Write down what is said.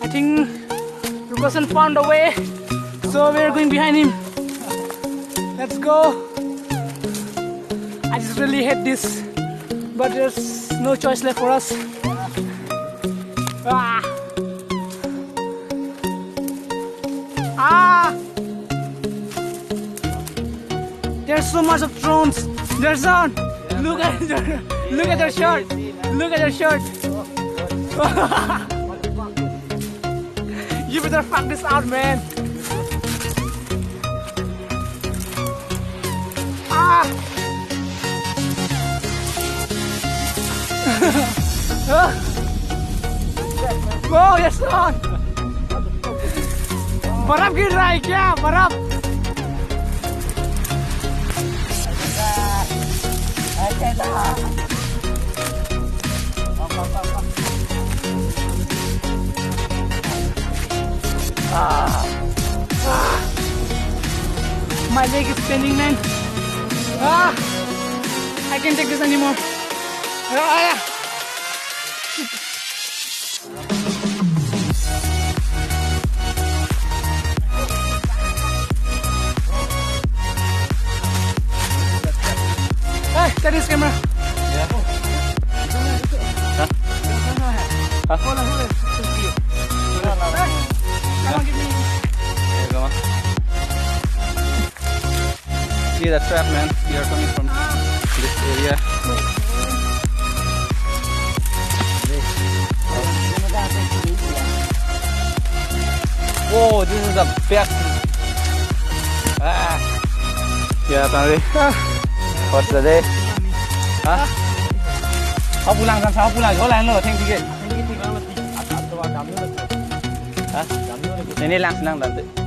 I think Rukasan found a way, so we're going behind him. Let's go. I just really hate this, but there's no choice left for us. Ah! Ah! There's so much of drones. There's on. Look at their shirt. Look at their shirt. You better fuck this out, man. Ah! Oh, yes, on. बर्फ गिर रहा है क्या? बर्फ. My leg is spinning, man. I can't take this anymore. Hey, that is camera. Yeah. Huh? Huh? Hold on. Hey, come on, give me. Here, go on. See that trap, man? We are coming from this area. Whoa, this is the best. Yeah, apparently. What's the day? Hả? Họ pulang làm sao pulang có làng nữa thêm cái gì? Hả? Này lang senang nanti.